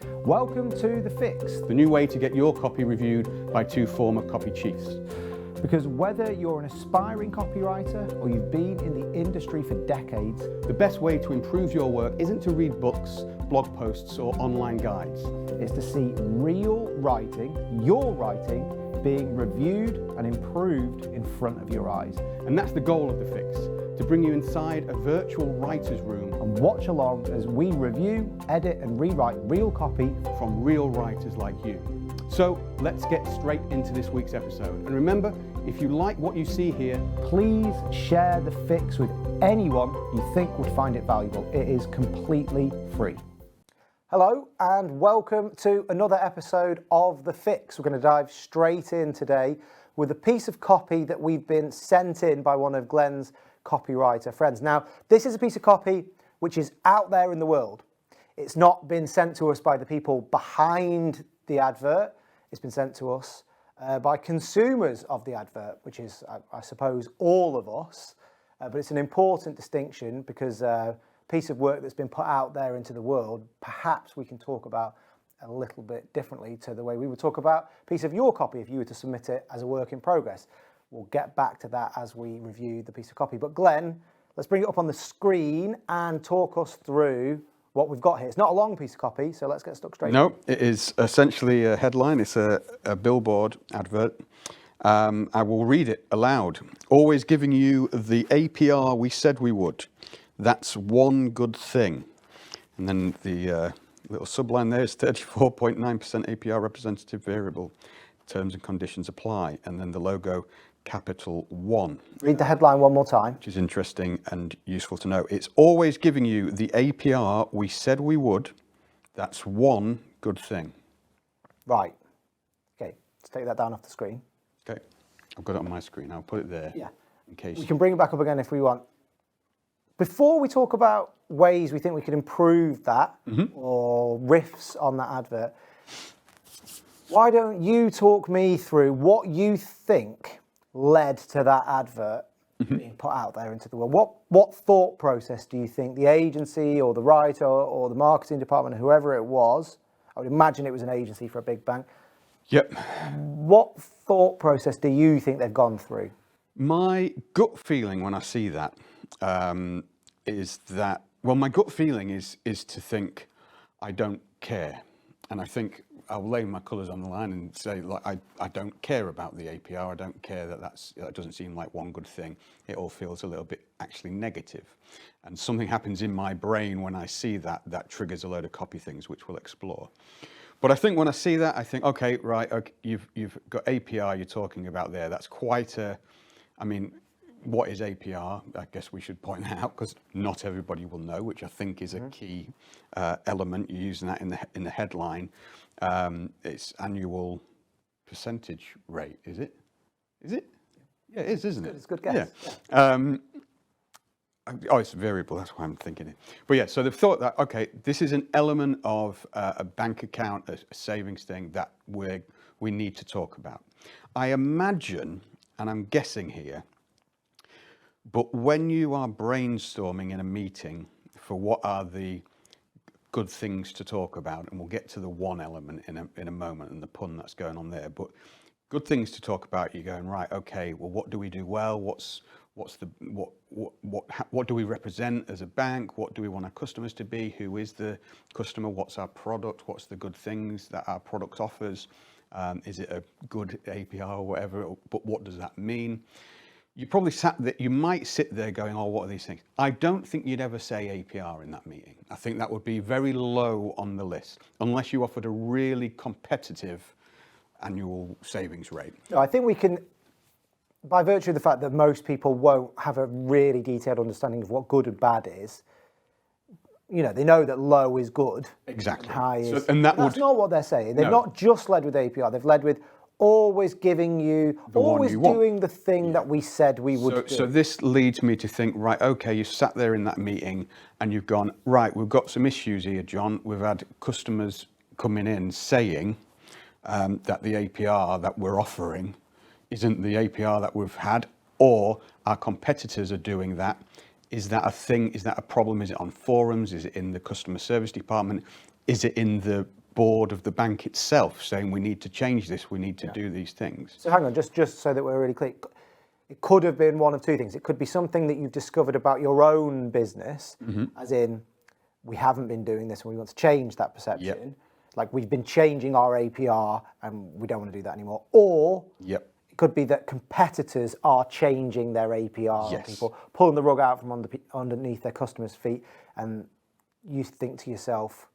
Welcome to The Fix, the new way to get your copy reviewed by two former copy chiefs. because whether you're an aspiring copywriter or you've been in the industry for decades, The best way to improve your work isn't to read books, blog posts, or online guides. it's to see real writing, your writing, being reviewed and improved in front of your eyes. And that's the goal of The Fix, to bring you inside a virtual writer's room And watch along as we review, edit and rewrite real copy. from real writers like you. So let's get straight into this week's episode. And remember, if you like what you see here, Please share The Fix with anyone you think would find it valuable. It is completely free. Hello and welcome to another episode of The Fix. We're going to dive straight in today with a piece of copy that we've been sent in by one of Glenn's copywriter friends. Now, this is a piece of copy which is out there in the world. It's not been sent to us by the people behind the advert. It's been sent to us by consumers of the advert, which is, I suppose, all of us. But it's an important distinction because a piece of work that's been put out there into the world, perhaps we can talk about a little bit differently to the way we would talk about a piece of your copy if you were to submit it as a work in progress. We'll get back to that as we review the piece of copy. But Glenn, let's bring it up on the screen and talk us through what we've got here. It's not a long piece of copy, so let's get stuck straight in. no, it is essentially a headline. It's a billboard advert. I will read it aloud. Always giving you the APR we said we would. That's one good thing. And then the little subline there is 34.9% APR representative variable. Terms and conditions apply. And then the logo, capital 1. Read the headline one more time. Which is interesting and useful to know. It's always giving you the APR we said we would. That's one good thing. Right. Okay, let's take that down off the screen. Okay, I've got it on my screen. I'll put it there. Yeah. In case. We can bring it back up again if we want. Before we talk about ways we think we could improve that or riffs on that advert, why don't you talk me through what you think led to that advert being put out there into the world? What thought process do you think the agency or the writer or the marketing department, whoever it was, I would imagine it was an agency for a big bank. Yep. What thought process do you think they've gone through? My gut feeling when I see that is that, well, my gut feeling is to think I don't care. And I think I'll lay my colours on the line and say, like, I don't care about the APR. I don't care that doesn't seem like one good thing. It all feels a little bit actually negative. And something happens in my brain when I see that triggers a load of copy things, which we'll explore. But I think when I see that, I think, okay, right, okay, you've got APR you're talking about there. That's quite I mean, what is APR? I guess we should point that out because not everybody will know, which I think is a key element. You're using that in the headline. It's annual percentage rate, is it? Is it? Yeah, it is, isn't it? It's a good guess. Yeah. It's variable, that's why I'm thinking it. But yeah, so they've thought that, okay, this is an element of a bank account, a savings thing that we need to talk about. I imagine, and I'm guessing here, but when you are brainstorming in a meeting for what are the good things to talk about, and we'll get to the one element in a moment and the pun that's going on there, but good things to talk about, you're going, right, okay, well, what do we do well? What do we represent as a bank? What do we want our customers to be? Who is the customer? What's our product? What's the good things that our product offers? Is it a good APR or whatever? But what does that mean? You might sit there going, oh, what are these things? I don't think you'd ever say APR in that meeting. I think that would be very low on the list, unless you offered a really competitive annual savings rate. I think we can, by virtue of the fact that most people won't have a really detailed understanding of what good and bad is, you know, they know that low is good. Exactly. And high is. And that's not what they're saying. They've not just led with APR, they've led with always giving you, always doing the thing that we said we would do. So this leads me to think, right, okay, you sat there in that meeting and you've gone, right, we've got some issues here, John. We've had customers coming in saying that the APR that we're offering isn't the APR that we've had, or our competitors are doing that. Is that a thing? Is that a problem? Is it on forums? Is it in the customer service department? Is it in the board of the bank itself saying we need to change this, we need to do these things. So hang on, just so that we're really clear. It could have been one of two things. It could be something that you've discovered about your own business, as in, we haven't been doing this and we want to change that perception. Yep. Like we've been changing our APR and we don't want to do that anymore. Or Yep. it could be that competitors are changing their APR on Yes. people, pulling the rug out from underneath their customers' feet, and you think to yourself,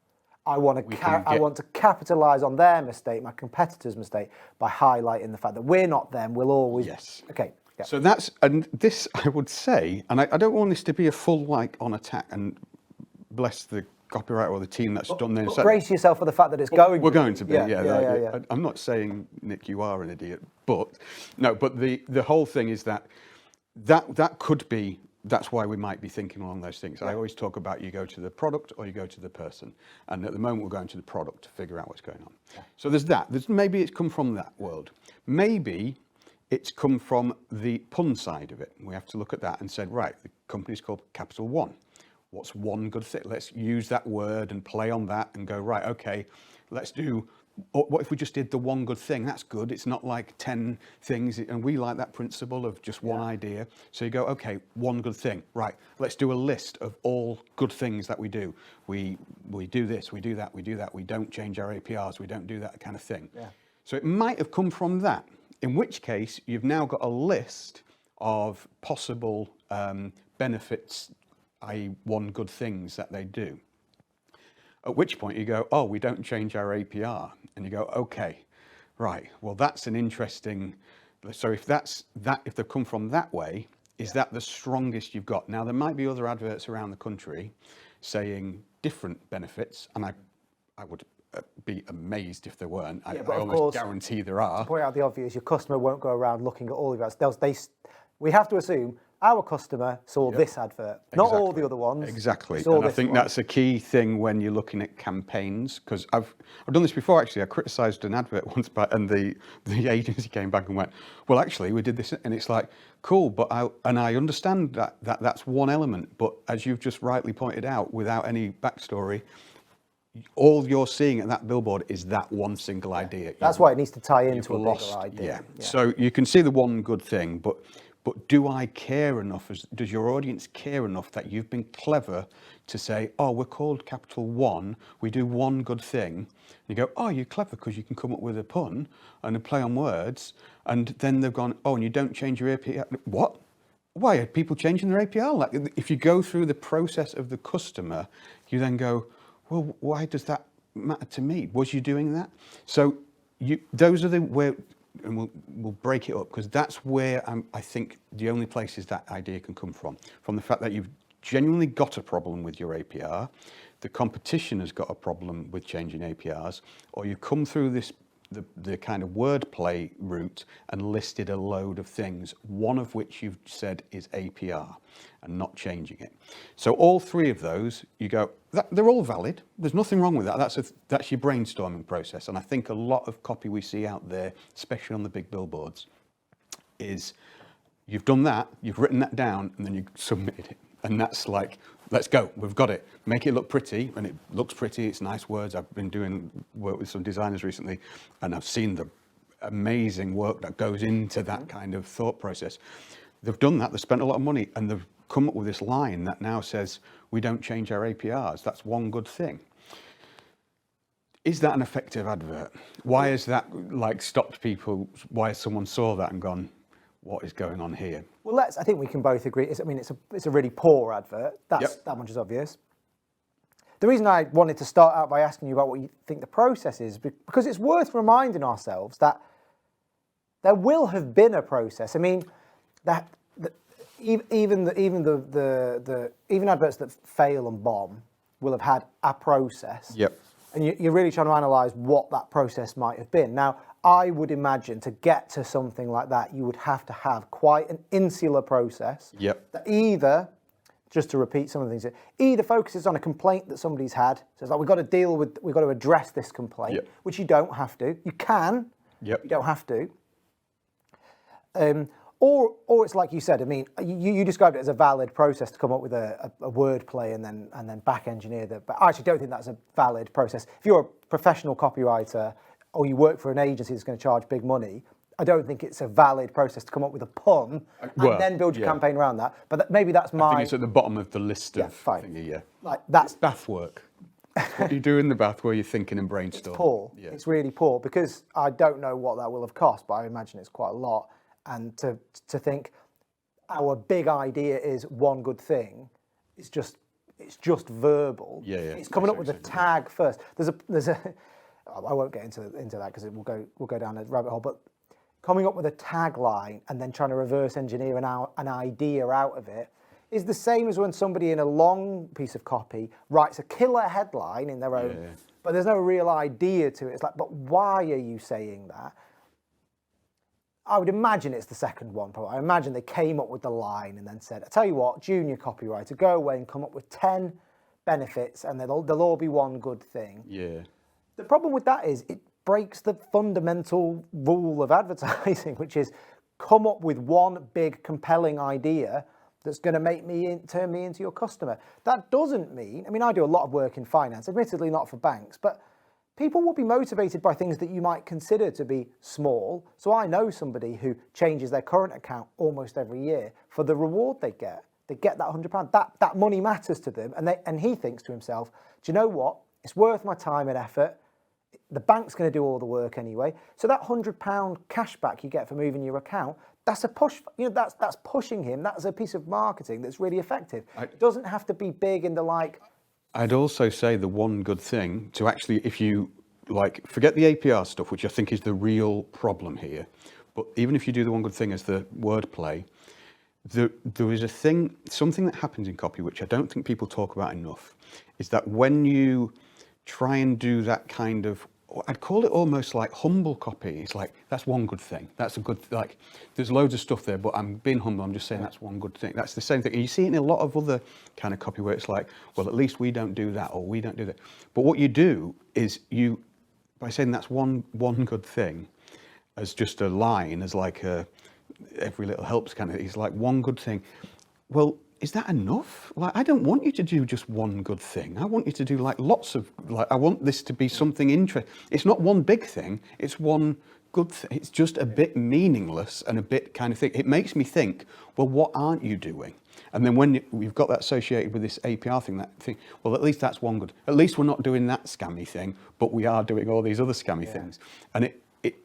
I want to capitalize on their mistake, my competitor's mistake, by highlighting the fact that we're not them. We'll always. Yes. Okay. Yeah. So and this I would say, and I don't want this to be a full on attack, and bless the copywriter or the team that's done this. Brace yourself for the fact that it's going. We're going to be, yeah. I'm not saying, Nick, you are an idiot, but the whole thing is that could be. That's why we might be thinking along those things. I always talk about you go to the product or you go to the person. And at the moment we're going to the product to figure out what's going on. Yeah. So there's that. Maybe it's come from that world. Maybe it's come from the pun side of it. We have to look at that and said, right, the company's called Capital One. What's one good thing? Let's use that word and play on that and go, right, okay, let's do, what if we just did the one good thing? That's good. It's not like 10 things. And we like that principle of just one idea. So you go, okay, one good thing. Right, let's do a list of all good things that we do. We do this, we do that, we do that. We don't change our APRs. We don't do that kind of thing. Yeah. So it might have come from that, in which case you've now got a list of possible benefits, i.e. one good things that they do. At which point you go, oh, we don't change our APR. And you go, okay, right, well, that's an interesting, so if they've come from that way, is that the strongest you've got? Now, there might be other adverts around the country saying different benefits, and I would be amazed if there weren't. I almost guarantee there are. To point out the obvious, your customer won't go around looking at all of us. We have to assume our customer saw this advert, not all the other ones. Exactly, and I think that's a key thing when you're looking at campaigns, because I've done this before actually. I criticised an advert once, and the agency came back and went, well, actually, we did this, and it's like, cool, but I understand that's one element, but as you've just rightly pointed out, without any backstory, all you're seeing at that billboard is that one single idea. That's why it needs to tie into a bigger idea. Yeah. So you can see the one good thing, but do I care enough? Does your audience care enough that you've been clever to say, oh, we're called Capital One, we do one good thing. And you go, oh, you're clever because you can come up with a pun and a play on words. And then they've gone, oh, and you don't change your APR. What? Why are people changing their APR? Like, if you go through the process of the customer, you then go, well, why does that matter to me? Was you doing that? So those are where, and we'll break it up, because that's where I think the only places that idea can come from the fact that you've genuinely got a problem with your APR, the competition has got a problem with changing APRs, or you come through the kind of wordplay route and listed a load of things, one of which you've said is APR and not changing it. So all three of those, you go, they're all valid. There's nothing wrong with that. That's your brainstorming process. And I think a lot of copy we see out there, especially on the big billboards, is you've done that, you've written that down, and then you submitted it. And that's like, let's go, we've got it. Make it look pretty, and it looks pretty, it's nice words. I've been doing work with some designers recently, and I've seen the amazing work that goes into that kind of thought process. They've done that, they've spent a lot of money, and they've come up with this line that now says, we don't change our APRs. That's one good thing. Is that an effective advert? Why has that stopped people? Why has someone saw that and gone, what is going on here? Well, I think we can both agree. It's a really poor advert. That much is obvious. The reason I wanted to start out by asking you about what you think the process is, because it's worth reminding ourselves that there will have been a process. I mean, even adverts that fail and bomb will have had a process. Yep. And you're really trying to analyse what that process might have been. Now, I would imagine to get to something like that, you would have to have quite an insular process. Yep. That either, just to repeat some of the things, either focuses on a complaint that somebody's had. So it's like, we've got to address this complaint, yep. which you don't have to. You can, yep. you don't have to. Or it's like you said. I mean, you described it as a valid process to come up with a wordplay and then back engineer that. But I actually don't think that's a valid process. If you're a professional copywriter or you work for an agency that's going to charge big money, I don't think it's a valid process to come up with a pun and then build your campaign around that. But maybe that's my. I think it's at the bottom of the list of thingy, Like that's bath work. What you do in the bath where you're thinking and brainstorming. It's poor. Yeah. It's really poor because I don't know what that will have cost, but I imagine it's quite a lot. And to think our big idea is one good thing, it's just verbal. Yeah. It's coming up with a tag first. There's a I won't get into that because we'll go down a rabbit hole. But coming up with a tagline and then trying to reverse engineer an idea out of it is the same as when somebody in a long piece of copy writes a killer headline in their own, but there's no real idea to it. It's like, but why are you saying that? I would imagine it's the second one. Probably. I imagine they came up with the line and then said, I tell you what, junior copywriter, go away and come up with 10 benefits and they'll all be one good thing. Yeah. The problem with that is it breaks the fundamental rule of advertising, which is come up with one big compelling idea that's going to turn me into your customer. That doesn't mean, I mean, I do a lot of work in finance, admittedly not for banks, but people will be motivated by things that you might consider to be small. So I know somebody who changes their current account almost every year for the reward they get. They get that £100. That money matters to them, and he thinks to himself, do you know what? It's worth my time and effort. The bank's going to do all the work anyway. So that £100 cashback you get for moving your account, that's a push. You know, that's pushing him. That's a piece of marketing that's really effective. It doesn't have to be big in the like. I'd also say the one good thing to actually, if you like, forget the APR stuff, which I think is the real problem here, but even if you do the one good thing as the wordplay, there is something that happens in copy, which I don't think people talk about enough, is that when you try and do that kind of, I'd call it almost like humble copy. It's like, that's one good thing. That's a good, like, there's loads of stuff there, but I'm being humble. I'm just saying that's one good thing. That's the same thing. And you see it in a lot of other kind of copy where it's like, well, at least we don't do that, or we don't do that. But what you do is by saying that's one good thing, as just a line, as like every little helps kind of, it's like one good thing. Well, is that enough? Like, I don't want you to do just one good thing. I want you to do like lots of, like, I want this to be something interesting. It's not one big thing. It's one good thing. It's just a bit meaningless and a bit kind of thing. It makes me think, well, what aren't you doing? And then when we've got that associated with this APR thing, well, at least that's one good. At least we're not doing that scammy thing, but we are doing all these other scammy things. And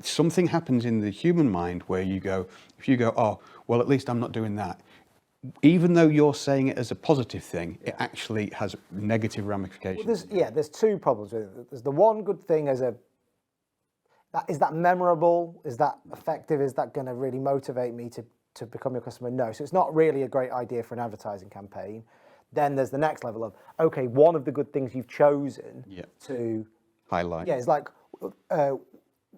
something happens in the human mind where if you go, oh, well, at least I'm not doing that. Even though you're saying it as a positive thing, it actually has negative ramifications. Well, there's two problems with it. There's the one good thing is that memorable? Is that effective? Is that going to really motivate me to become your customer? No. So it's not really a great idea for an advertising campaign. Then there's the next level of, okay, one of the good things you've chosen to highlight. Yeah, it's like,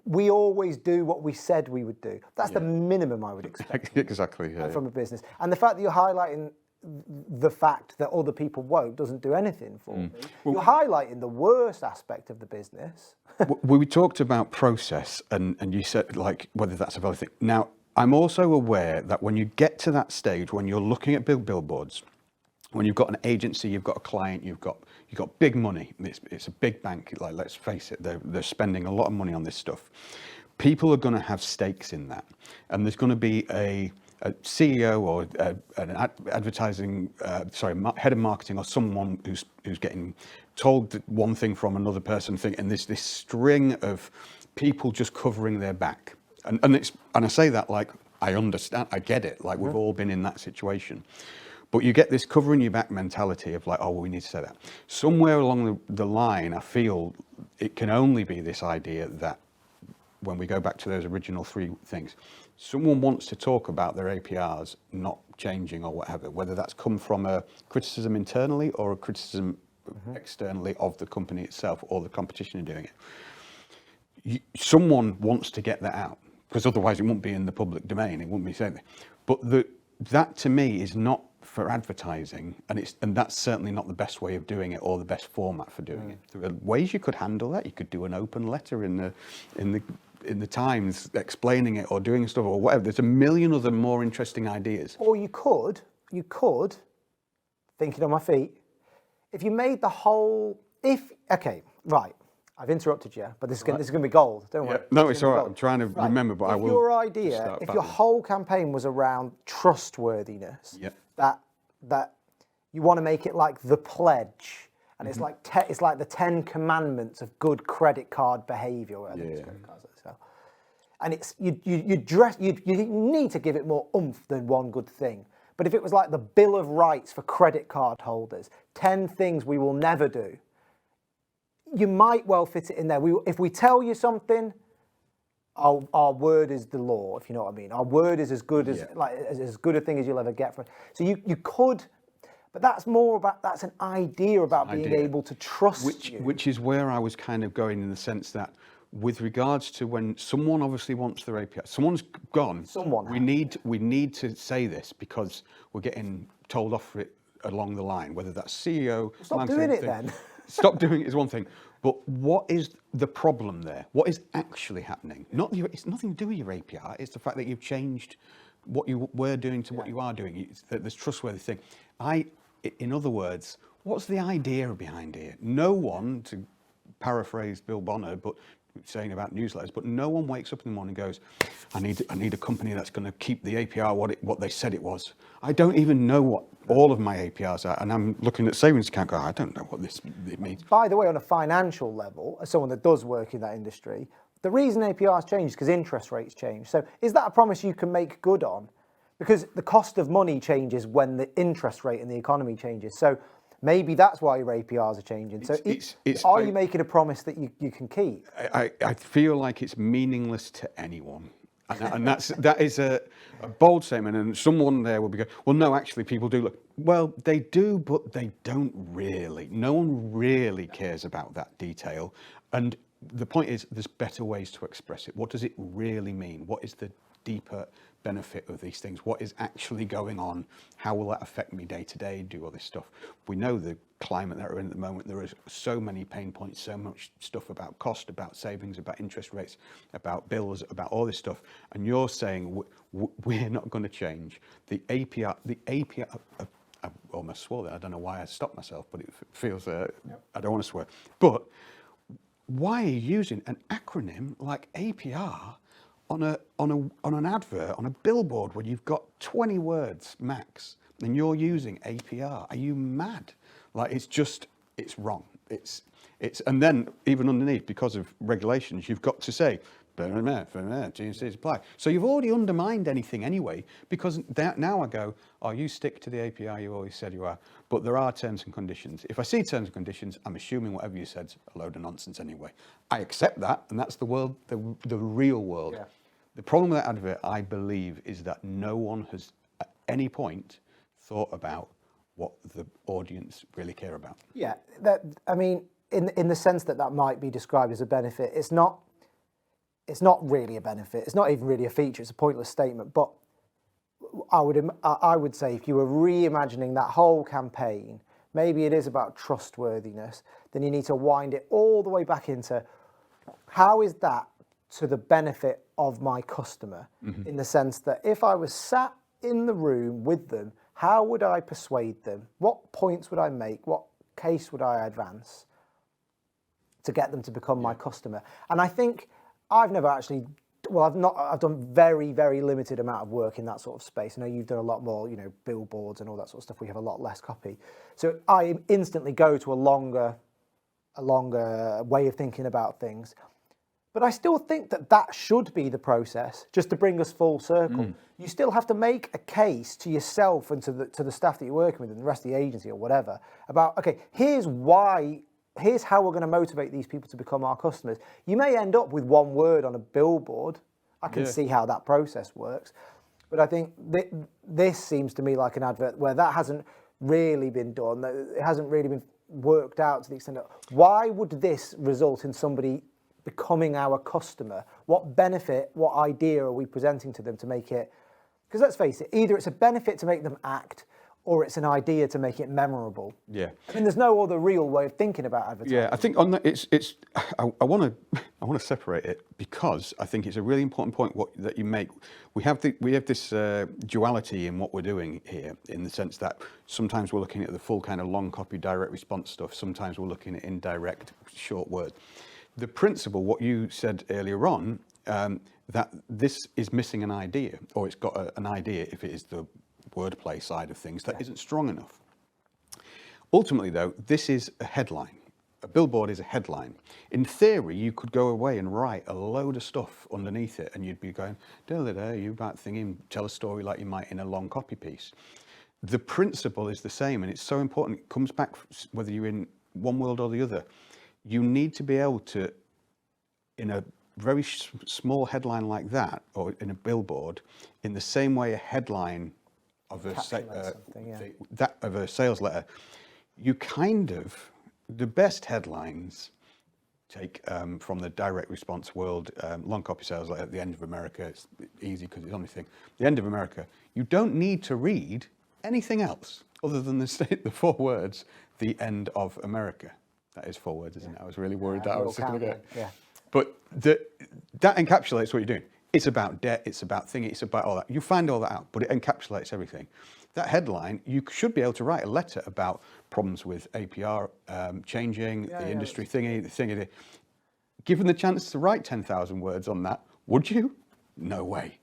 we always do what we said we would do. That's the minimum I would expect. Exactly. From a business. And the fact that you're highlighting the fact that other people won't doesn't do anything for me. You're highlighting the worst aspect of the business. We talked about process and you said like whether that's a valid thing. Now, I'm also aware that when you get to that stage, when you're looking at billboards, when you've got an agency, you've got a client, you've got big money. It's a big bank. Like, let's face it, they're spending a lot of money on this stuff. People are going to have stakes in that, and there's going to be a CEO or an advertising, head of marketing, or someone who's getting told one thing from another person thing, and there's this string of people just covering their back. And I say that like I understand, I get it. Like we've all been in that situation. But you get this covering your back mentality of like, oh, well, we need to say that. Somewhere along the line, I feel it can only be this idea that when we go back to those original three things, someone wants to talk about their APRs not changing or whatever, whether that's come from a criticism internally or a criticism externally of the company itself or the competition in doing it. Someone wants to get that out, because otherwise it wouldn't be in the public domain. It wouldn't be saying that. But that to me is not for advertising, and that's certainly not the best way of doing it or the best format for doing it. There are ways you could handle that. You could do an open letter in the in the Times explaining it or doing stuff or whatever. There's a million other more interesting ideas. Or you could, thinking on my feet, if you made the whole, okay, right, I've interrupted you, but this is going to be gold, don't worry. No, it's all right. I'm trying to remember, but I will. If your idea, if your whole campaign was around trustworthiness, that you want to make it like the pledge, and it's like it's like the 10 commandments of good credit card behavior, whatever it's credit cards that sell. And it's you need to give it more oomph than one good thing. But if it was like the Bill of Rights for credit card holders, 10 things we will never do, you might well fit it in there. If we tell you something, our word is the law, if you know what I mean. Our word is as good as good a thing as you'll ever get from it. So you could, but that's an idea about being able to trust you. Which is where I was kind of going, in the sense that with regards to when someone obviously wants their API, someone's gone. We need to say this because we're getting told off for it along the line, whether that's CEO. Stop doing it then. Stop doing it is one thing, but what is the problem there? What is actually happening? It's nothing to do with your API. It's the fact that you've changed what you were doing to what you are doing. It's this trustworthy thing. In other words, what's the idea behind it? No one, to paraphrase Bill Bonner, but saying about newsletters, but no one wakes up in the morning and goes, I need a company that's going to keep the API what they said it was. I don't even know what all of my APIs are, and I'm looking at savings account going, I don't know what it means. By the way, on a financial level, as someone that does work in that industry, the reason APRs change is because interest rates change. So is that a promise you can make good on? Because the cost of money changes when the interest rate in the economy changes. So maybe that's why your APRs are changing. So are you making a promise that you can keep? I feel like it's meaningless to anyone. And that is a bold statement, and someone there will be going, well, no, actually, people do look. Well, they do, but they don't really. No one really cares about that detail. And the point is, there's better ways to express it. What does it really mean? What is the deeper benefit of these things? What is actually going on? How will that affect me day to day? Do all this stuff. We know the climate that we're in at the moment. There is so many pain points, so much stuff about cost, about savings, about interest rates, about bills, about all this stuff. And you're saying we're not going to change the API. The API. I almost swore there. I don't know why I stopped myself, but it feels. I don't want to swear. But why are you using an acronym like APR on an advert, on a billboard, where you've got 20 words max, and you're using APR? Are you mad? Like, it's wrong. And then even underneath, because of regulations, you've got to say, T&Cs apply. So you've already undermined anything anyway, because now I go, oh, you stick to the API you always said you are, but there are terms and conditions. If I see terms and conditions, I'm assuming whatever you said's a load of nonsense anyway. I accept that, and that's the world, the real world. Yeah. The problem with that advert, I believe, is that no one has at any point thought about what the audience really care about. Yeah, I mean, in the sense that might be described as a benefit, it's not really a benefit. It's not even really a feature. It's a pointless statement. But I would say, if you were reimagining that whole campaign, maybe it is about trustworthiness. Then you need to wind it all the way back into, how is that to the benefit of my customer? Mm-hmm. In the sense that if I was sat in the room with them, how would I persuade them? What points would I make? What case would I advance to get them to become my customer? And I think I've never actually, I've done very, very limited amount of work in that sort of space. I know you've done a lot more, billboards and all that sort of stuff. We have a lot less copy. So I instantly go to a longer way of thinking about things. But I still think that should be the process, just to bring us full circle. You still have to make a case to yourself and to the staff that you're working with and the rest of the agency or whatever about, okay, here's how we're going to motivate these people to become our customers. You may end up with one word on a billboard. I can see how that process works. But I think this seems to me like an advert where that hasn't really been done. It hasn't really been worked out to the extent that, why would this result in somebody becoming our customer? What benefit, what idea are we presenting to them to make it? Because let's face it, either it's a benefit to make them act, or it's an idea to make it memorable. Yeah. I mean, there's no other real way of thinking about advertising. Yeah, I think on that, I want to separate it because I think it's a really important point that you make. We have this duality in what we're doing here, in the sense that sometimes we're looking at the full kind of long copy direct response stuff. Sometimes we're looking at indirect short word. The principle, what you said earlier on, that this is missing an idea, or it's got an idea if it is the wordplay side of things that isn't strong enough. Ultimately, though, this is a headline. A billboard is a headline. In theory, you could go away and write a load of stuff underneath it, and you'd be going, you about thinking, tell a story like you might in a long copy piece. The principle is the same, and it's so important. It comes back whether you're in one world or the other. You need to be able to, in a very small headline like that, or in a billboard, in the same way a headline of a sales letter, you kind of, the best headlines take from the direct response world, long copy sales letter at the end of America. It's easy because it's the only thing. The end of America. You don't need to read anything else other than the 4 words, the end of America. That is 4 words, isn't it? I was really worried that I was going to get it. Yeah. But that encapsulates what you're doing. It's about debt, it's about thingy, it's about all that. You find all that out, but it encapsulates everything. That headline, you should be able to write a letter about problems with APR changing, the industry thingy. Given the chance to write 10,000 words on that, would you? No way.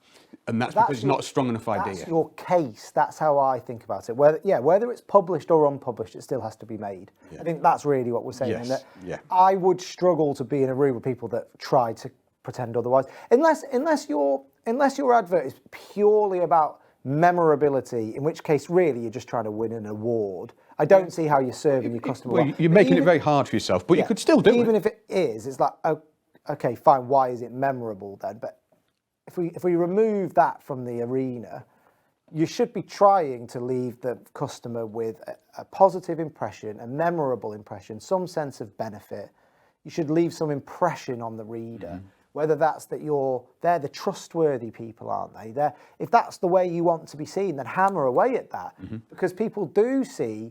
And that's because it's not a strong enough idea. That's your case. That's how I think about it. Whether it's published or unpublished, it still has to be made. Yeah. I think that's really what we're saying. Yes. And that I would struggle to be in a room with people that try to pretend otherwise. Unless your advert is purely about memorability, in which case really you're just trying to win an award. I don't see how you're serving your customer well. You're making it very hard for yourself, but you could still do it. Even if it is, it's like, okay, fine, why is it memorable then? But if we remove that from the arena, you should be trying to leave the customer with a positive impression, a memorable impression, some sense of benefit. You should leave some impression on the reader, whether that's that they're the trustworthy people, aren't they? If that's the way you want to be seen, then hammer away at that, because people do see,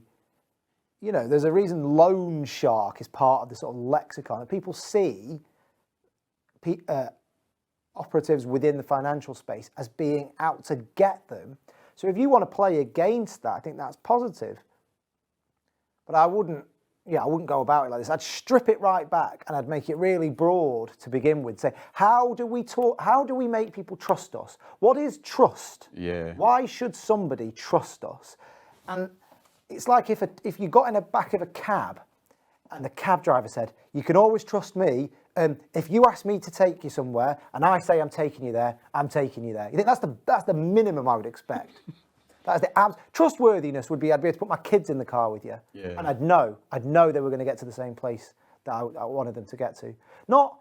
there's a reason loan shark is part of the sort of lexicon. People see operatives within the financial space as being out to get them. So if you want to play against that, I think that's positive. But I wouldn't go about it like this. I'd strip it right back and I'd make it really broad to begin with. Say, how do we make people trust us? What is trust? Yeah. Why should somebody trust us? And it's like if you got in the back of a cab and the cab driver said, you can always trust me. If you ask me to take you somewhere and I say I'm taking you there, I'm taking you there. You think that's the minimum I would expect? That's the trustworthiness would be I'd be able to put my kids in the car with you, and I'd know they were going to get to the same place that I wanted them to get to. Not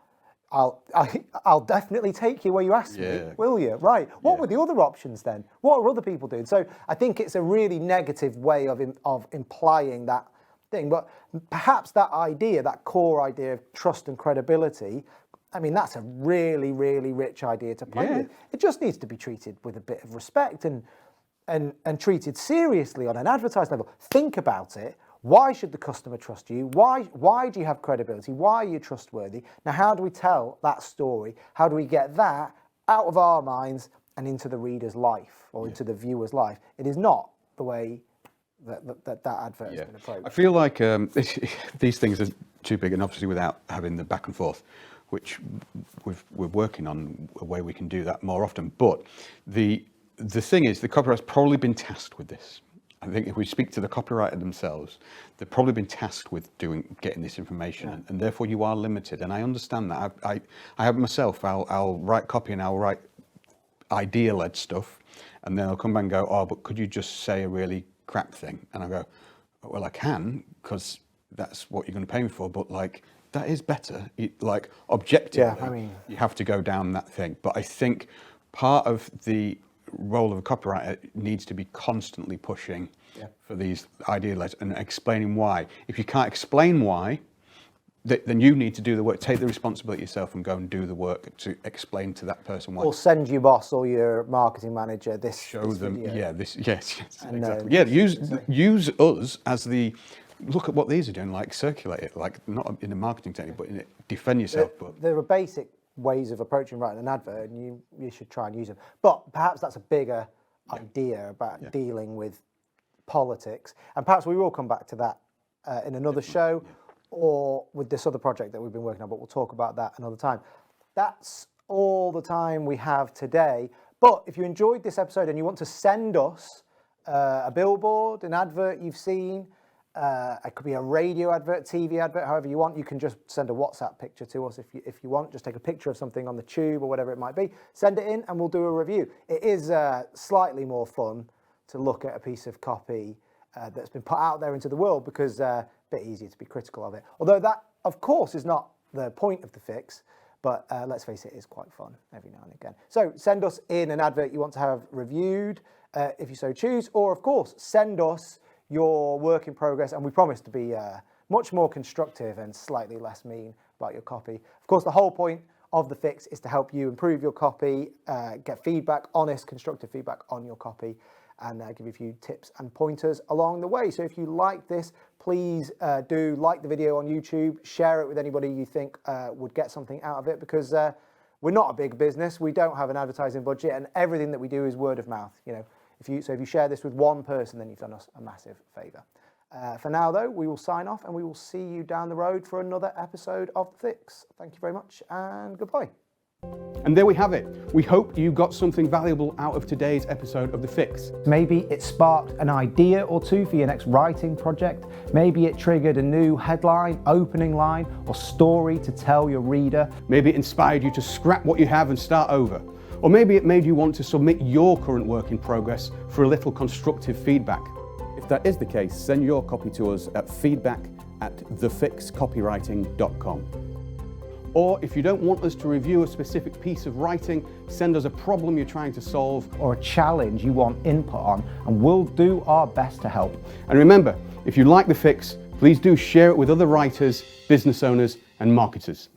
I'll definitely take you where you ask me, will you? Right. What were the other options then? What are other people doing? So I think it's a really negative way of implying that thing. But perhaps that idea, that core idea of trust and credibility, I mean, that's a really, really rich idea to play with. It just needs to be treated with a bit of respect and treated seriously on an advertising level. Think about it. Why should the customer trust you? Why do you have credibility? Why are you trustworthy? Now, how do we tell that story? How do we get that out of our minds and into the reader's life or into the viewer's life? It is not the way that advert has been approached. I feel like these things are too big, and obviously without having the back and forth, which we're working on a way we can do that more often. But the thing is, the copywriter's probably been tasked with this. I think if we speak to the copywriter themselves, they've probably been tasked with getting this information, and therefore you are limited. And I understand that. I have myself. I'll write copy and I'll write idea-led stuff, and then I'll come back and go, oh, but could you just say a really crap thing? And I go, well, I can, because that's what you're going to pay me for. But like, that is better. Like objectively, you have to go down that thing. But I think part of the role of a copywriter needs to be constantly pushing for these idea-led and explaining why. If you can't explain why, then you need to do the work, take the responsibility yourself and go and do the work to explain to that person why. Or send your boss or your marketing manager this. Show this them, video. yeah, this, yes, And, exactly. Yeah, use us as the, look at what these are doing, like circulate it, like not in a marketing technique, but in it, defend yourself. But there are basic ways of approaching writing an advert, and you should try and use them. But perhaps that's a bigger idea about dealing with politics, and perhaps we will come back to that in another show or with this other project that we've been working on, but we'll talk about that another time. That's all the time we have today. But if you enjoyed this episode and you want to send us a billboard, an advert you've seen, it could be a radio advert, TV advert, however you want, you can just send a WhatsApp picture to us if you want. Just take a picture of something on the tube or whatever it might be. Send it in and we'll do a review. It is slightly more fun to look at a piece of copy that's been put out there into the world, because a bit easier to be critical of it. Although that, of course, is not the point of the fix, but let's face it is quite fun every now and again. So send us in an advert you want to have reviewed, if you so choose, or of course, send us your work in progress, and we promise to be much more constructive and slightly less mean about your copy. Of course, the whole point of the fix is to help you improve your copy, get feedback, honest, constructive feedback on your copy, and give you a few tips and pointers along the way. So if you like this, please do like the video on YouTube, share it with anybody you think would get something out of it, because we're not a big business, we don't have an advertising budget, and everything that we do is word of mouth. You know, if you share this with one person, then you've done us a massive favour. For now, though, we will sign off, and we will see you down the road for another episode of The Fix. Thank you very much, and goodbye. And there we have it. We hope you got something valuable out of today's episode of The Fix. Maybe it sparked an idea or two for your next writing project. Maybe it triggered a new headline, opening line, or story to tell your reader. Maybe it inspired you to scrap what you have and start over. Or maybe it made you want to submit your current work in progress for a little constructive feedback. If that is the case, send your copy to us at feedback@thefixcopywriting.com. Or if you don't want us to review a specific piece of writing, send us a problem you're trying to solve, Or a challenge you want input on, and we'll do our best to help. And remember, if you like The Fix, please do share it with other writers, business owners, and marketers.